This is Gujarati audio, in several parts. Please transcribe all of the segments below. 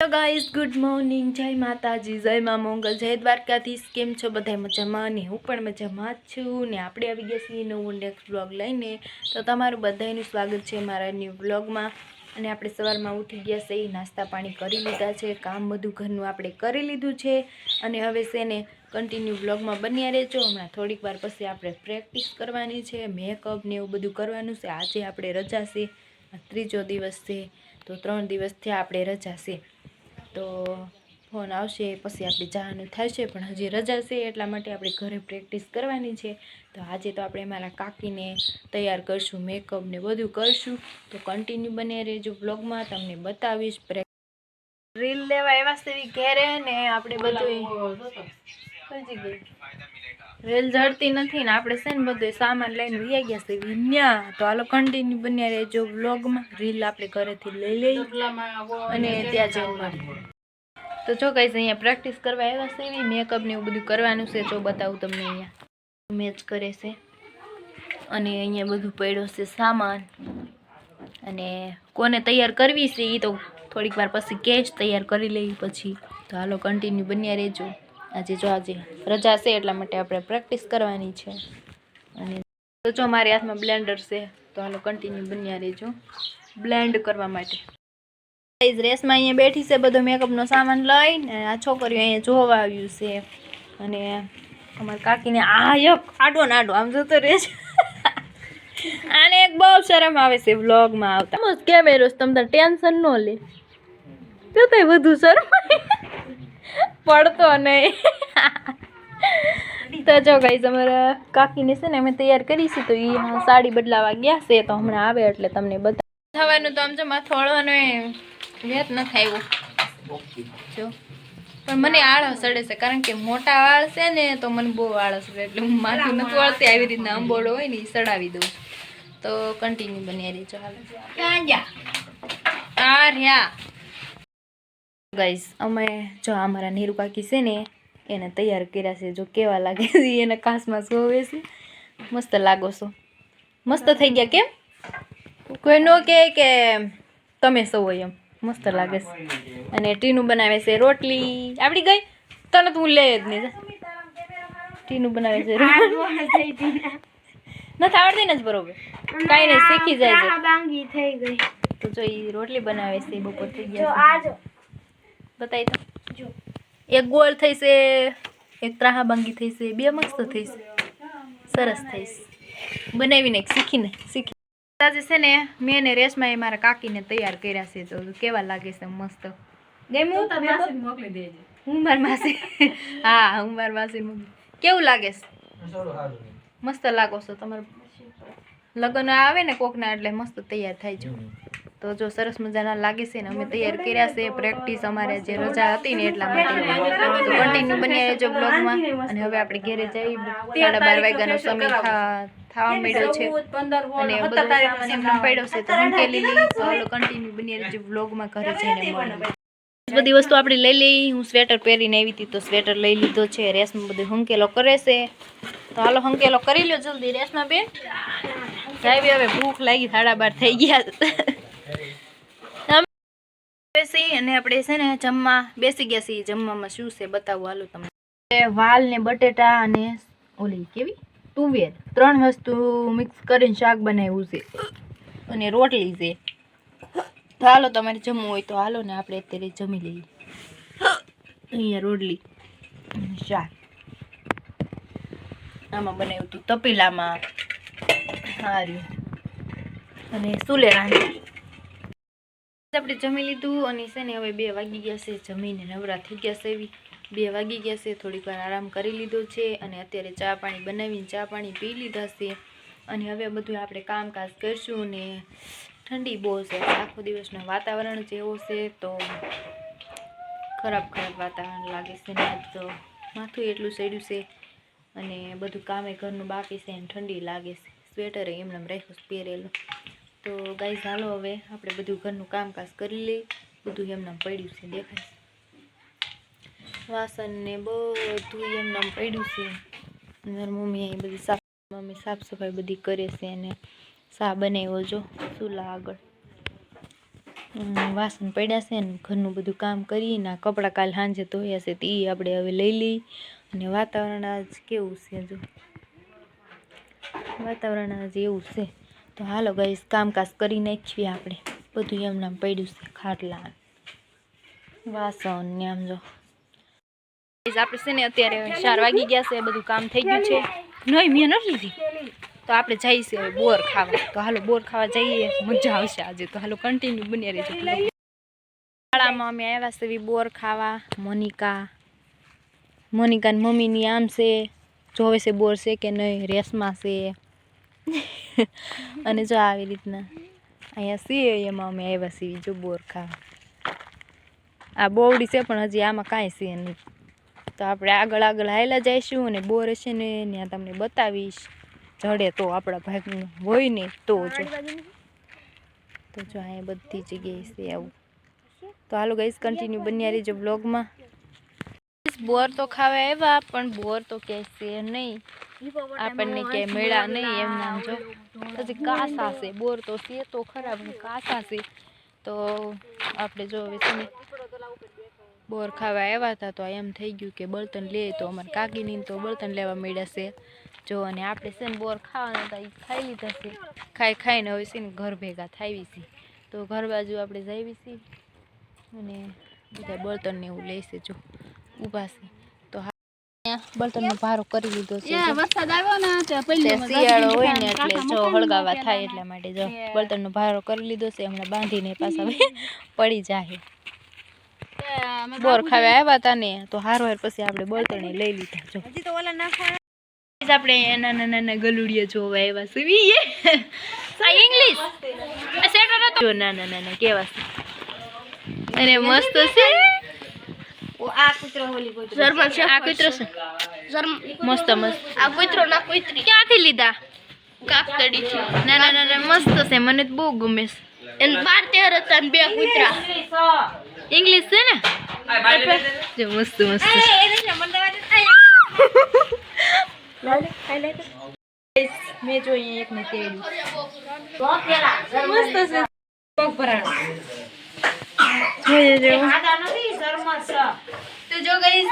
હેલો ગાઈઝ, ગુડ મોર્નિંગ, જય માતાજી, જય મા મંગલ, જય દ્વારકાધીશ। કેમ છો બધા? મજામાં ને? હું પણ મજામાં જ છું ને। આપણે આવી ગયા છીએ નવું નેક્સ્ટ વ્લોગ લઈને। તો તમારું બધાનું સ્વાગત છે મારા ન્યૂ વ્લોગમાં। અને આપણે સવારમાં ઉઠી ગયા છે, નાસ્તા પાણી કરી લીધા છે, કામ બધું ઘરનું આપણે કરી લીધું છે। અને હવે છે ને કન્ટિન્યુ વ્લોગમાં બન્યા રહેજો। હમણાં થોડીક વાર પછી આપણે પ્રેક્ટિસ કરવાની છે, મેકઅપ ને એવું બધું કરવાનું છે। આજે આપણે રજા છે, ત્રીજો દિવસ છે, તો 3 દિવસથી આપણે રજા છે। તો ફોન આવશે પછી આપણે જવાનું થશે, પણ હજી રજા છે એટલા માટે આપણે ઘરે પ્રેક્ટિસ કરવાની છે। તો આજે તો આપણે મારા કાકીને તૈયાર કરશું, મેકઅપ ને બધું કરશું। તો કન્ટિન્યુ બને રહેજો વ્લોગમાં, તમને બતાવીશ। રીલ લેવા એવા સેવી ઘેરે ને આપણે બધું રેલ જડતી નથી ને આપણે છે ને બધું સામાન લઈને વહી ગયા છે વિન્યા। તો હાલો કન્ટિન્યુ બન્યા રહેજો વ્લોગમાં। રીલ આપણે ઘરેથી લઈ લઈ અને ત્યાં જઈને તો જો ગાઈસ અહીંયા પ્રેક્ટિસ કરવા આવ્યા છે, એવી મેકઅપ ને એવું બધું કરવાનું છે। તો બતાવું તમને, અહીંયા મેચ કરે છે અને અહીંયા બધું પડ્યો છે સામાન। અને કોને તૈયાર કરવી છે એ તો થોડીક વાર પછી કેશ તૈયાર કરી લઈ પછી। તો હાલો કન્ટિન્યુ બન્યા રહેજો। આજે રજા છે એટલા માટે આપણે પ્રેક્ટિસ કરવાની છે। અને તો જો મારી હાથમાં બ્લેન્ડર છે, તો હાલો કન્ટિન્યુ બન્યા રહેજો બ્લેન્ડ કરવા માટે। રેસમાં અહીંયા બેઠી છે, બધો મેકઅપનો સામાન લઈને। આ છોકરીઓ અહીંયા જોવા આવ્યું છે અને અમારા કાકીને આડો ને આડો આમ જતો રહે છે। આને એક બહુ શરમ આવે છે વ્લોગમાં આવતા। કેમેરો તમને ટેન્શન ન લે તો વધુ શરમ પડતો નહીં। તો જો ગાઈસ અમારા કાકીને છે ને અમે તૈયાર કરી છે, તો એ સાડી બદલાવા ગયા છે। તો હમણાં આવે એટલે તમને બધા થવાનું તો આમ જો માથું હળવાનું વેત ન થાય જો, પણ મને આળસ ચડે છે કારણ કે મોટા વાળ છે ને, તો મને બહુ આળસ ચડે એટલે હું માથું નથી વળતી। આવી રીતના અંબોડો હોય ને એ ચડાવી દઉં। તો કન્ટિન્યુ બન્યા રહીજો। હાલ રહ્યા ગાઈસ, અમે જો અમારા નીરુ કાકી છે ને એને તૈયાર કર્યા છે, જો કેવા લાગે છે એને કાસમાં સોવે છે। મસ્ત લાગો છો, મસ્ત થઈ ગયા કેમ? કોઈ નો કે તમે સૌ એમ મસ્ત લાગે છે। અને ટીનું બનાવે છે રોટલી, આવડી ગઈ તને તું લે જ નહીં। ટીનું બનાવે છે નથી આવડતી ને જ બરોબર, કાંઈ નહીં શીખી જાય છે। તો જો એ રોટલી બનાવે છે, બપોર થઈ ગયા બતાવી તો એક ગોળ થઈ છે, એક ત્રાહા બાંગી થઈ છે, બે મસ્ત થઈ છે, સરસ થઈ છે બનાવીને શીખી આજે છે ને મેં ને રેશમાં એ મારા કાકીને તૈયાર કર્યા છે। તો કેવા લાગે છે? મસ્ત મોકલી દેજે। હું મારી માસી હા હું મારી માસી કેવું લાગે છે? મસ્ત લાગો છો તમારે લગ્ન આવે ને કોકના એટલે મસ્ત તૈયાર થાય છે। તો જો સરસ મજાના લાગે છે ને અમે તૈયાર કર્યા છે। પ્રેક્ટિસ અમારે જે રજા હતી ને એટલા માટે કન્ટિન્યુ બન્યા રહેજો બ્લોગમાં। અને હવે આપણે ઘરે જઈ 12:30 વાગ્યાનો સમય થવા મળ્યો છે અને બધો સામાન એમને પડ્યો છે, તો હંકેલી લઈ। તો હાલો કન્ટિન્યુ બન્યા રહેજો બ્લોગમાં। ઘરે જઈને મળીએ। બધી વસ્તુ આપણે લઈ લઈ। હું સ્વેટર પહેરીને આવી હતી તો સ્વેટર લઈ લીધો છે। રેશમાં બધું હંકેલો કરે છે, તો હાલો હંકેલો કરી લો જલ્દી રેશમાં બેન। સાહેબ હવે ભૂખ લાગી, 12:30 થઈ ગયા અને આપણે છે ને જમવા બેસી ગયા છીએ। જમવામાં શું છે બતાવું હાલો તમને। વાલ ને બટેટા અને ઓલી કેવી તુવેર 3 વસ્તુ મિક્સ કરીને શાક બનાવ્યું છે અને રોટલી છે। તો હાલો તમારે જમવું હોય તો હાલો ને આપણે અત્યારે જમી લઈએ। અહીંયા રોટલી શાક આમાં બનાવ્યું હતું તપેલામાં સારું અને સુલે રાંધી। આપણે જમી લીધું અને છે ને હવે 2 વાગી ગયા છે, જમીને નવરા થઈ ગયા છે। 2 વાગી ગયા છે, થોડીક વાર આરામ કરી લીધો છે અને અત્યારે ચા પાણી બનાવીને ચા પાણી પી લીધા છે। અને હવે બધું આપણે કામકાજ કરશું ને ઠંડી બહુ છે, આખો દિવસનો વાતાવરણ જેવો છે તો ખરાબ વાતાવરણ લાગે છે ને। તો માથું એટલું સડ્યું છે અને બધું કામે ઘરનું બાકી છે અને ઠંડી લાગે છે। સ્વેટર એમને રાખ્યું પહેરેલું। તો ગાઈસ હાલો હવે આપણે બધું ઘરનું કામકાજ કરી લઈ। બધું એમને પડ્યું છે દેખાય, વાસણ ને બધું એમને પડ્યું છે। મારી મમ્મી અહીં બધી સાફ સફાઈ બધી કરે છે અને ચા બનાવ્યો જો ચૂલા આગળ વાસણ પડ્યા છે ને ઘરનું બધું કામ કરીને કપડાં કાલ સાંજે ધોયા છે તો એ આપણે હવે લઈ લઈ. અને વાતાવરણ આજ કેવું છે, જો વાતાવરણ આજ એવું છે. તો હાલો ગાઈસ કામકાજ કરી નાખીએ આપણે. બધું એમનામ પડ્યું છે, ખાટલા વાસણ ને આમ જો આપણે છે ને અત્યારે 4 વાગી ગયા છે, બધું કામ થઈ ગયું છે. નહીં મેં નથી લીધી. તો આપણે જઈએ છીએ હવે બોર ખાવા. તો હાલો બોર ખાવા જઈએ, મજા આવશે આજે. તો હાલો કન્ટિન્યુ બની રહેજો. શાળામાં અમે આવ્યા છે બોર ખાવા. મોનિકાની મમ્મીની આમ છે, જોવે છે બોર છે કે નહીં, રેસમાં છે. અને જો આવી રીતના અહીંયા છીએ, એમાં અમે આવ્યા છીએ જો બોર ખાવા. આ બોવડી છે પણ હજી આમાં કાંઈ છે નહીં. તો આપણે આગળ હાલ્યા જઈશું અને બોર હશે ને ત્યાં તમને બતાવીશ. જડે તો આપણા ભાગનું હોય ને તો જો અહીંયા બધી જગ્યાએ છે આવું. તો હાલો ગાઈસ કન્ટિન્યુ બન્યા રહેજો બ્લોગમાં. બોર તો ખાવા આવ્યા પણ બોર તો ક્યાંય છે નહીં, આપણને ક્યાંય મળ્યા નહીં. એમ નામ જો હજી કાસા છે. બોર તો છે તો ખરાબ ને કાસા છે. તો આપણે જો હવે છે ને બોર ખાવા આવ્યા હતા તો એમ થઈ ગયું કે બળતણ લે. તો અમારે કાકીની તો બળતણ લેવા મળ્યા છે જો. અને આપણે છે ને બોર ખાવાના હતા એ ખાઈ લીધા છે. ખાઈને હવે છે ને ઘર ભેગા થાવી છે. તો ઘર બાજુ આપણે જઈએ છીએ અને બધા બળતણ ને એવું લેશે જો ઊભા છે. તો બળતણનો ભારો કરી લીધો છે. શિયાળો હોય ને એટલે જો હળગાવા થાય એટલા માટે જો બળતણનો ભારો કરી લીધો છે. હમણાં બાંધીને પાછા પડી જાય. બોર ખાવા આવ્યા હતા ને તો હાર પછી આપણે બળતણે લઈ લીધા જો. આપણે નાના નાના ગલુડિયા જોવા આવ્યા છીએ. આ ઇંગ્લિશ જો નાના નાના કેવા છે અને મસ્ત છે. આ કૂતરો મસ્ત આ કૂતરો ના કૂતરી ક્યાંથી લીધા? કાકતડીથી. નાના નાના મસ્ત છે, મને બહુ ગમે છે. એને 12-13 હતા ને 2 કૂતરા. ઇંગ્લિશ છે ને જો મસ્ત મસ્ત. મેં જો અહીંયા એકને તેડ્યું મસ્ત છે. પગ ભરાણો જોઈએ જો. તો જો ગાઈસ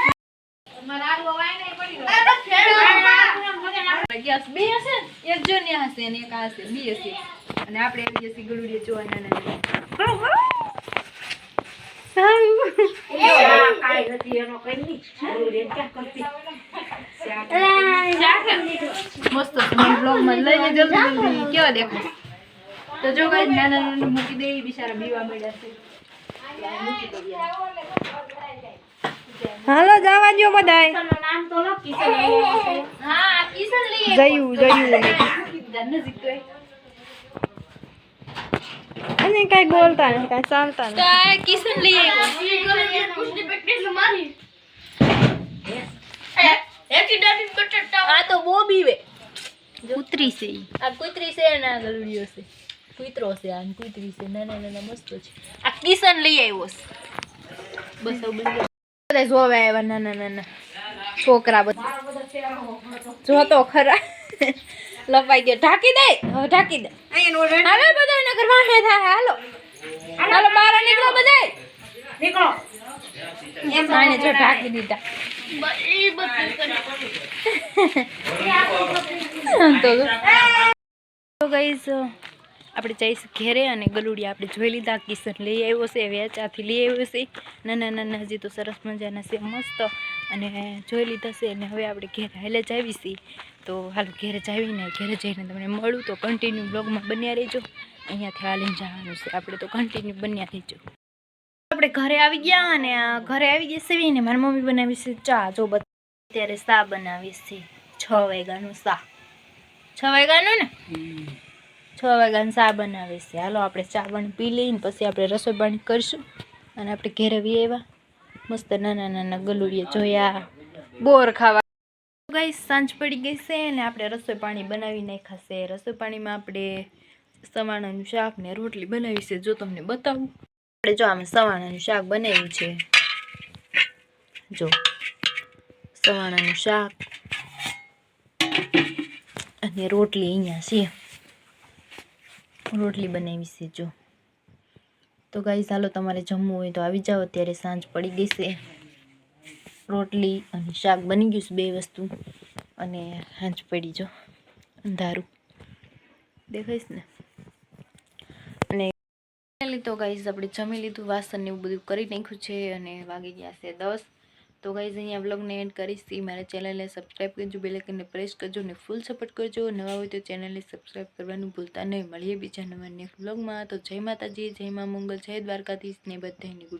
ગેસ બે હશે, એક જો ને હશે અને એક આ હશે, બે હશે. અને આપણે આવી જશે ગળુડિયા જોવા નાના મસ્ત બ્લોગમાં લઈને જલ્દી કેવા દેખો. તો જો ગાઈસ નાના નાના મૂકી દે, બિચારા બીવા મળ્યા છે. હાલો જવા દો બધાય. નામ તો લો કિશન. હા કિશન લઈ જયું અને કઈ બોલતા ને કઈ ચાલતા ને કઈ કિશન લઈ આવ્યો. આ તો બોબી વે કૂતરી છે. આ કૂતરી છે ને આ ગલુડિયો છે. કૂતરો છે આ કૂતરી છે. નાના નાના મસ્ત છે. આ કિશન લઈ આવ્યો છે. બસ બધા જોવે આવ્યા નાના નાના છોકરા બધા જો તો ખરા. લપાઈ ગયો. ઢાંકી દે હવે ઢાંકી દે. હાલો બધા નગર વાહે થાય. હાલો બહાર નીકળો બધા નીકળો. એમ આને જો ઢાંકી દીધા. તો ગાઈસ આપણે જઈશું ઘેરે અને ગલુડિયા આપણે જોઈ લીધા. કિશન લઈ આવ્યો છે, વેચાથી લઈ આવ્યો છે. નાના નાના હજી તો સરસ મજાના છે, મસ્ત. અને જોઈ લીધા છે અને હવે આપણે ઘેરે હાલે જ આવી છીએ. તો હાલ ઘેરે જઈને ઘેરે જઈને તમને મળું. તો કન્ટિન્યુ બ્લોગમાં બન્યા રહેજો. અહીંયાથી હાલીને જવાનું છે આપણે, તો કન્ટિન્યુ બન્યા રહેજો. આપણે ઘરે આવી ગયા અને ઘરે આવી ગયા છે ને મારી મમ્મી બનાવી છે ચા. જો અત્યારે ચા બનાવી છે 6 વાગ્યાનું ચા. 6 વાગ્યાનું ને 6 વાગ્યાનું ચા બનાવે છે. હાલો આપણે ચા પાણી પી લઈને પછી આપણે રસોઈ પાણી કરીશું. અને આપણે ઘેરે આવી આવ્યા મસ્ત નાના નાના ગલુડિયા જોયા બોર ખાવા. ગાઈસ સાંજ પડી ગઈ છે અને આપણે રસોઈ પાણી બનાવી નાખ્યા છે. રસોઈ પાણીમાં આપણે સવાણાનું શાક ને રોટલી બનાવી છે. જો તમને બતાવું આપણે જો આમાં સવાણાનું શાક બનાવ્યું છે. જો સવાણાનું શાક અને રોટલી અહીંયા છે. રોટલી બનાવી છે જો. તો ગાઈસ હાલો તમારે જમવું હોય તો આવી જાઓ. અત્યારે સાંજ પડી ગઈ છે. રોટલી અને શાક બની ગયું છે, 2 વસ્તુ. અને સાંજ પડી જો અંધારું દેખાઈશ ને. અને તો ગાઈસ આપણે જમી લીધું, વાસણ ને એવું બધું કરી નાખ્યું છે અને વાગી ગયા છે 10. તો ગાઈસ અહીંયા વ્લોગને એન્ડ કરીશ. મારા ચેનલને સબસ્ક્રાઈબ કરજો, બેલ આઇકનને પ્રેસ કરજો અને ફૂલ સપોર્ટ કરજો. નવા હોય તો ચેનલને સબસ્ક્રાઈબ કરવાનું ભૂલતા નહીં. મળીએ બીજા નવા નેક્સ્ટ વ્લોગમાં. તો જય માતાજી, જય મા મંગલ, જય દ્વારકાધીશ ને બધાને ગુડ.